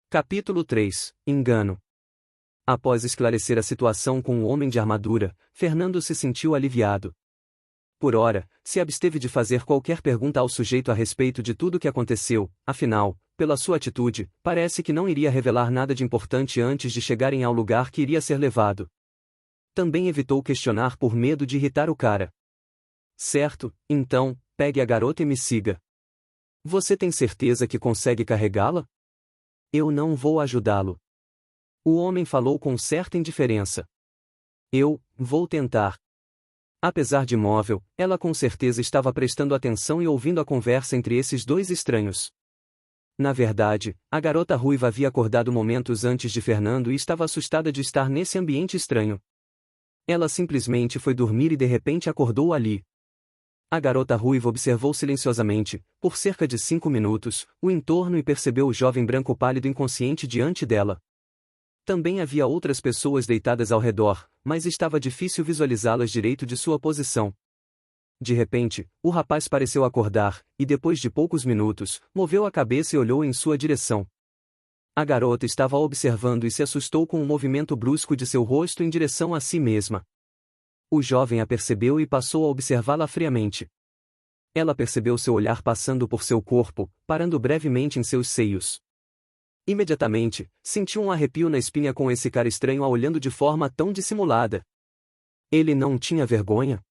Capítulo 3 – Engano. Após esclarecer a situação com o homem de armadura, Fernando se sentiu aliviado. Por ora, se absteve de fazer qualquer pergunta ao sujeito a respeito de tudo o que aconteceu, afinal, pela sua atitude, parece que não iria revelar nada de importante antes de chegarem ao lugar que iria ser levado. Também evitou questionar por medo de irritar o cara. Certo, então, pegue a garota e me siga. Você tem certeza que consegue carregá-la? Eu não vou ajudá-lo. O homem falou com certa indiferença. Eu vou tentar. Apesar de imóvel, ela com certeza estava prestando atenção e ouvindo a conversa entre esses dois estranhos. Na verdade, a garota ruiva havia acordado momentos antes de Fernando e estava assustada de estar nesse ambiente estranho. Ela simplesmente foi dormir e de repente acordou ali. A garota ruiva observou silenciosamente, por cerca de 5 minutos, o entorno e percebeu o jovem branco pálido inconsciente diante dela. Também havia outras pessoas deitadas ao redor, mas estava difícil visualizá-las direito de sua posição. De repente, o rapaz pareceu acordar, e depois de poucos minutos, moveu a cabeça e olhou em sua direção. A garota estava observando e se assustou com o movimento brusco de seu rosto em direção a si mesma. O jovem a percebeu e passou a observá-la friamente. Ela percebeu seu olhar passando por seu corpo, parando brevemente em seus seios. Imediatamente, sentiu um arrepio na espinha com esse cara estranho a olhando de forma tão dissimulada. Ele não tinha vergonha?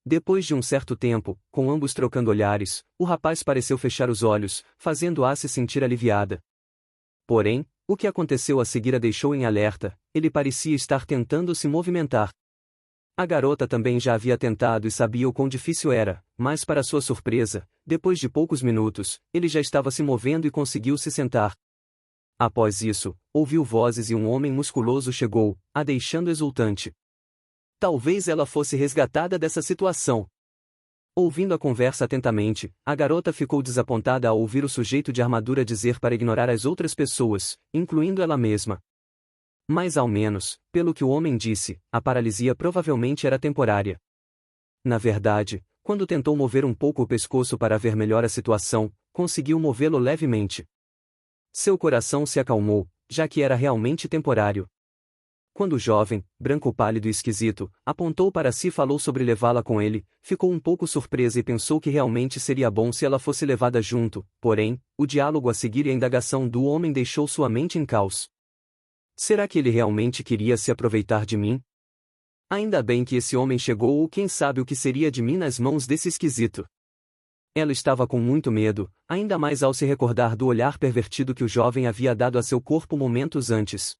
Depois de um certo tempo, com ambos trocando olhares, o rapaz pareceu fechar os olhos, fazendo-a se sentir aliviada. Porém, o que aconteceu a seguir a deixou em alerta, ele parecia estar tentando se movimentar. A garota também já havia tentado e sabia o quão difícil era, mas para sua surpresa, depois de poucos minutos, ele já estava se movendo e conseguiu se sentar. Após isso, ouviu vozes e um homem musculoso chegou, a deixando exultante. Talvez ela fosse resgatada dessa situação. Ouvindo a conversa atentamente, a garota ficou desapontada ao ouvir o sujeito de armadura dizer para ignorar as outras pessoas, incluindo ela mesma. Mas ao menos, pelo que o homem disse, a paralisia provavelmente era temporária. Na verdade, quando tentou mover um pouco o pescoço para ver melhor a situação, conseguiu movê-lo levemente. Seu coração se acalmou, já que era realmente temporário. Quando o jovem, branco pálido e esquisito, apontou para si e falou sobre levá-la com ele, ficou um pouco surpresa e pensou que realmente seria bom se ela fosse levada junto, porém, o diálogo a seguir e a indagação do homem deixou sua mente em caos. Será que ele realmente queria se aproveitar de mim? Ainda bem que esse homem chegou ou quem sabe o que seria de mim nas mãos desse esquisito. Ela estava com muito medo, ainda mais ao se recordar do olhar pervertido que o jovem havia dado a seu corpo momentos antes.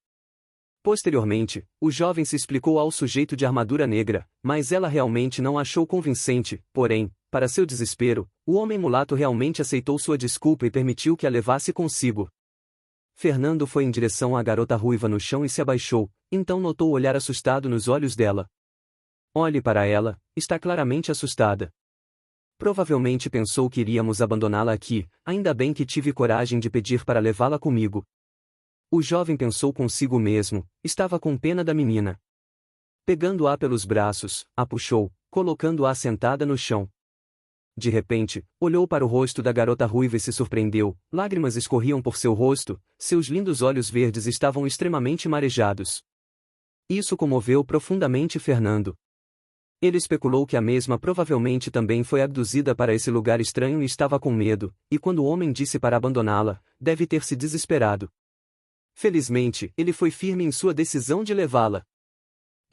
Posteriormente, o jovem se explicou ao sujeito de armadura negra, mas ela realmente não achou convincente, porém, para seu desespero, o homem mulato realmente aceitou sua desculpa e permitiu que a levasse consigo. Fernando foi em direção à garota ruiva no chão e se abaixou, então notou o olhar assustado nos olhos dela. Olhe para ela, está claramente assustada. Provavelmente pensou que iríamos abandoná-la aqui, ainda bem que tive coragem de pedir para levá-la comigo. O jovem pensou consigo mesmo, estava com pena da menina. Pegando-a pelos braços, a puxou, colocando-a sentada no chão. De repente, olhou para o rosto da garota ruiva e se surpreendeu, lágrimas escorriam por seu rosto, seus lindos olhos verdes estavam extremamente marejados. Isso comoveu profundamente Fernando. Ele especulou que a mesma provavelmente também foi abduzida para esse lugar estranho e estava com medo, e quando o homem disse para abandoná-la, deve ter se desesperado. Felizmente, ele foi firme em sua decisão de levá-la.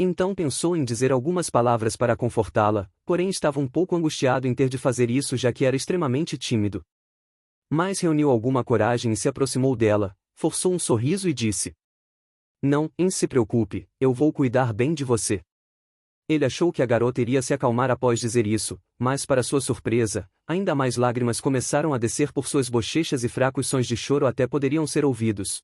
Então pensou em dizer algumas palavras para confortá-la, porém estava um pouco angustiado em ter de fazer isso já que era extremamente tímido. Mas reuniu alguma coragem e se aproximou dela, forçou um sorriso e disse: Não se preocupe, eu vou cuidar bem de você. Ele achou que a garota iria se acalmar após dizer isso, mas para sua surpresa, ainda mais lágrimas começaram a descer por suas bochechas e fracos sons de choro até poderiam ser ouvidos.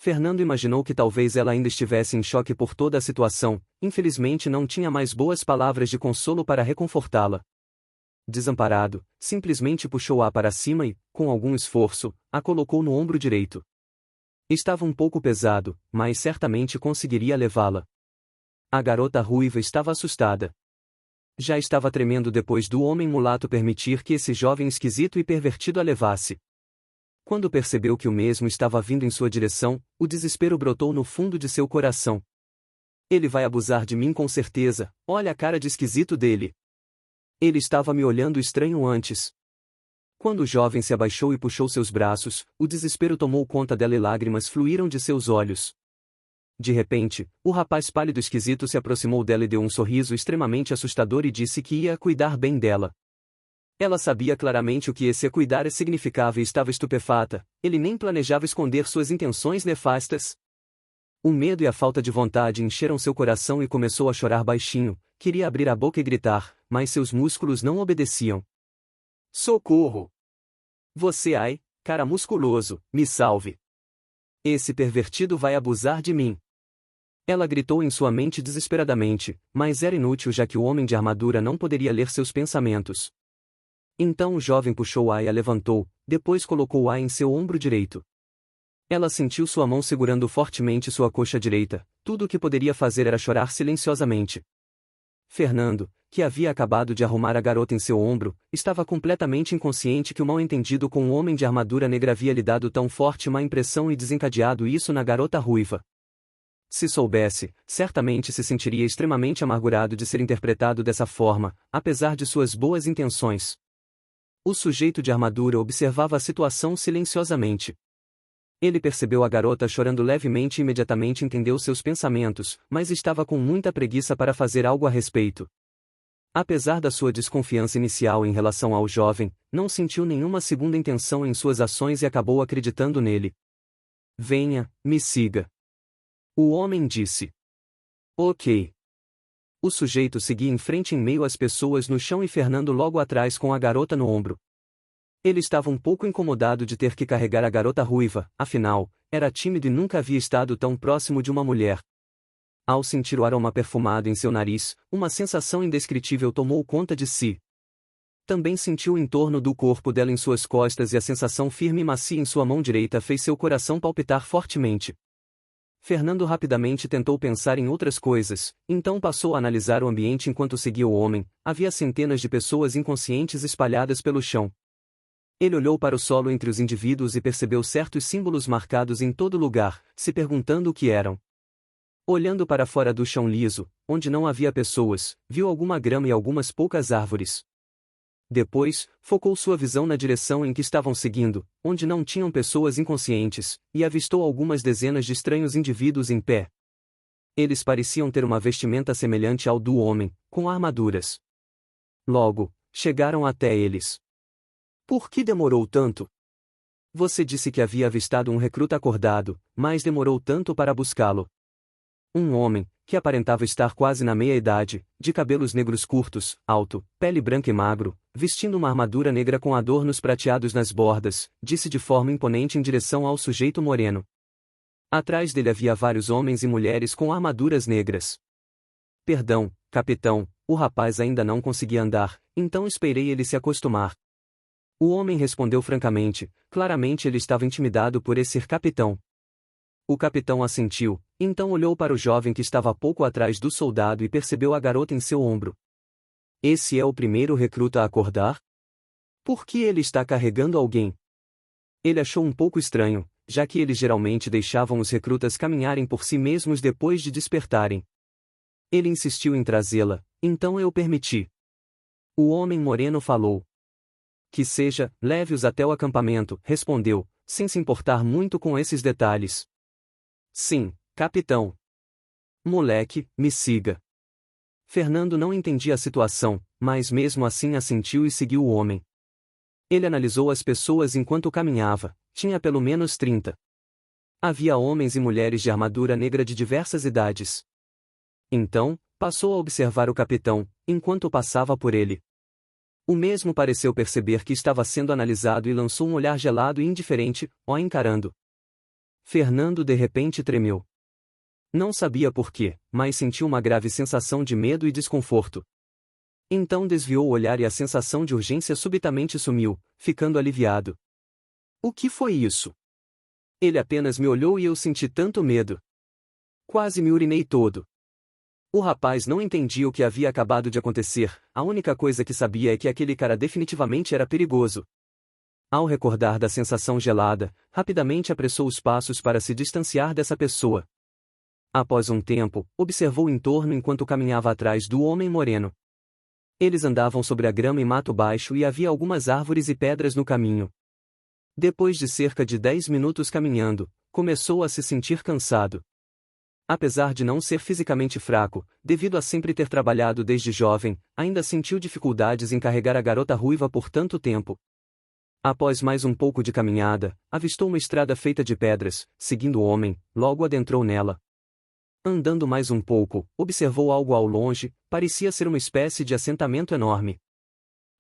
Fernando imaginou que talvez ela ainda estivesse em choque por toda a situação, infelizmente não tinha mais boas palavras de consolo para reconfortá-la. Desamparado, simplesmente puxou-a para cima e, com algum esforço, a colocou no ombro direito. Estava um pouco pesado, mas certamente conseguiria levá-la. A garota ruiva estava assustada. Já estava tremendo depois do homem mulato permitir que esse jovem esquisito e pervertido a levasse. Quando percebeu que o mesmo estava vindo em sua direção, o desespero brotou no fundo de seu coração. Ele vai abusar de mim com certeza, olha a cara de esquisito dele. Ele estava me olhando estranho antes. Quando o jovem se abaixou e puxou seus braços, o desespero tomou conta dela e lágrimas fluíram de seus olhos. De repente, o rapaz pálido esquisito se aproximou dela e deu um sorriso extremamente assustador e disse que ia cuidar bem dela. Ela sabia claramente o que esse cuidar significava e estava estupefata, ele nem planejava esconder suas intenções nefastas. O medo e a falta de vontade encheram seu coração e começou a chorar baixinho, queria abrir a boca e gritar, mas seus músculos não obedeciam. Socorro! Você ai, cara musculoso, me salve! Esse pervertido vai abusar de mim. Ela gritou em sua mente desesperadamente, mas era inútil já que o homem de armadura não poderia ler seus pensamentos. Então o jovem puxou a e a levantou, depois colocou a em seu ombro direito. Ela sentiu sua mão segurando fortemente sua coxa direita, tudo o que poderia fazer era chorar silenciosamente. Fernando, que havia acabado de arrumar a garota em seu ombro, estava completamente inconsciente que o mal-entendido com o homem de armadura negra havia lhe dado tão forte má impressão e desencadeado isso na garota ruiva. Se soubesse, certamente se sentiria extremamente amargurado de ser interpretado dessa forma, apesar de suas boas intenções. O sujeito de armadura observava a situação silenciosamente. Ele percebeu a garota chorando levemente e imediatamente entendeu seus pensamentos, mas estava com muita preguiça para fazer algo a respeito. Apesar da sua desconfiança inicial em relação ao jovem, não sentiu nenhuma segunda intenção em suas ações e acabou acreditando nele. Venha, me siga. O homem disse. Ok. O sujeito seguia em frente em meio às pessoas no chão e Fernando logo atrás com a garota no ombro. Ele estava um pouco incomodado de ter que carregar a garota ruiva, afinal, era tímido e nunca havia estado tão próximo de uma mulher. Ao sentir o aroma perfumado em seu nariz, uma sensação indescritível tomou conta de si. Também sentiu o entorno do corpo dela em suas costas e a sensação firme e macia em sua mão direita fez seu coração palpitar fortemente. Fernando rapidamente tentou pensar em outras coisas, então passou a analisar o ambiente enquanto seguia o homem, havia centenas de pessoas inconscientes espalhadas pelo chão. Ele olhou para o solo entre os indivíduos e percebeu certos símbolos marcados em todo lugar, se perguntando o que eram. Olhando para fora do chão liso, onde não havia pessoas, viu alguma grama e algumas poucas árvores. Depois, focou sua visão na direção em que estavam seguindo, onde não tinham pessoas inconscientes, e avistou algumas dezenas de estranhos indivíduos em pé. Eles pareciam ter uma vestimenta semelhante ao do homem, com armaduras. Logo, chegaram até eles. Por que demorou tanto? Você disse que havia avistado um recruta acordado, mas demorou tanto para buscá-lo. Um homem, que aparentava estar quase na meia-idade, de cabelos negros curtos, alto, pele branca e magro, vestindo uma armadura negra com adornos prateados nas bordas, disse de forma imponente em direção ao sujeito moreno. Atrás dele havia vários homens e mulheres com armaduras negras. Perdão, capitão, o rapaz ainda não conseguia andar, então esperei ele se acostumar. O homem respondeu francamente, claramente ele estava intimidado por esse capitão. O capitão assentiu, então olhou para o jovem que estava pouco atrás do soldado e percebeu a garota em seu ombro. Esse é o primeiro recruta a acordar? Por que ele está carregando alguém? Ele achou um pouco estranho, já que eles geralmente deixavam os recrutas caminharem por si mesmos depois de despertarem. Ele insistiu em trazê-la, então eu permiti. O homem moreno falou. Que seja, leve-os até o acampamento, respondeu, sem se importar muito com esses detalhes. Sim, capitão. Moleque, me siga. Fernando não entendia a situação, mas mesmo assim assentiu e seguiu o homem. Ele analisou as pessoas enquanto caminhava, tinha pelo menos 30. Havia homens e mulheres de armadura negra de diversas idades. Então, passou a observar o capitão, enquanto passava por ele. O mesmo pareceu perceber que estava sendo analisado e lançou um olhar gelado e indiferente, o encarando. Fernando de repente tremeu. Não sabia por quê, mas sentiu uma grave sensação de medo e desconforto. Então desviou o olhar e a sensação de urgência subitamente sumiu, ficando aliviado. O que foi isso? Ele apenas me olhou e eu senti tanto medo. Quase me urinei todo. O rapaz não entendia o que havia acabado de acontecer, a única coisa que sabia é que aquele cara definitivamente era perigoso. Ao recordar da sensação gelada, rapidamente apressou os passos para se distanciar dessa pessoa. Após um tempo, observou em torno enquanto caminhava atrás do homem moreno. Eles andavam sobre a grama em mato baixo e havia algumas árvores e pedras no caminho. Depois de cerca de 10 minutos caminhando, começou a se sentir cansado. Apesar de não ser fisicamente fraco, devido a sempre ter trabalhado desde jovem, ainda sentiu dificuldades em carregar a garota ruiva por tanto tempo. Após mais um pouco de caminhada, avistou uma estrada feita de pedras, seguindo o homem, logo adentrou nela. Andando mais um pouco, observou algo ao longe, parecia ser uma espécie de assentamento enorme.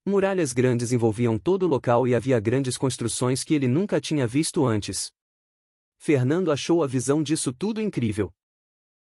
Muralhas grandes envolviam todo o local e havia grandes construções que ele nunca tinha visto antes. Fernando achou a visão disso tudo incrível.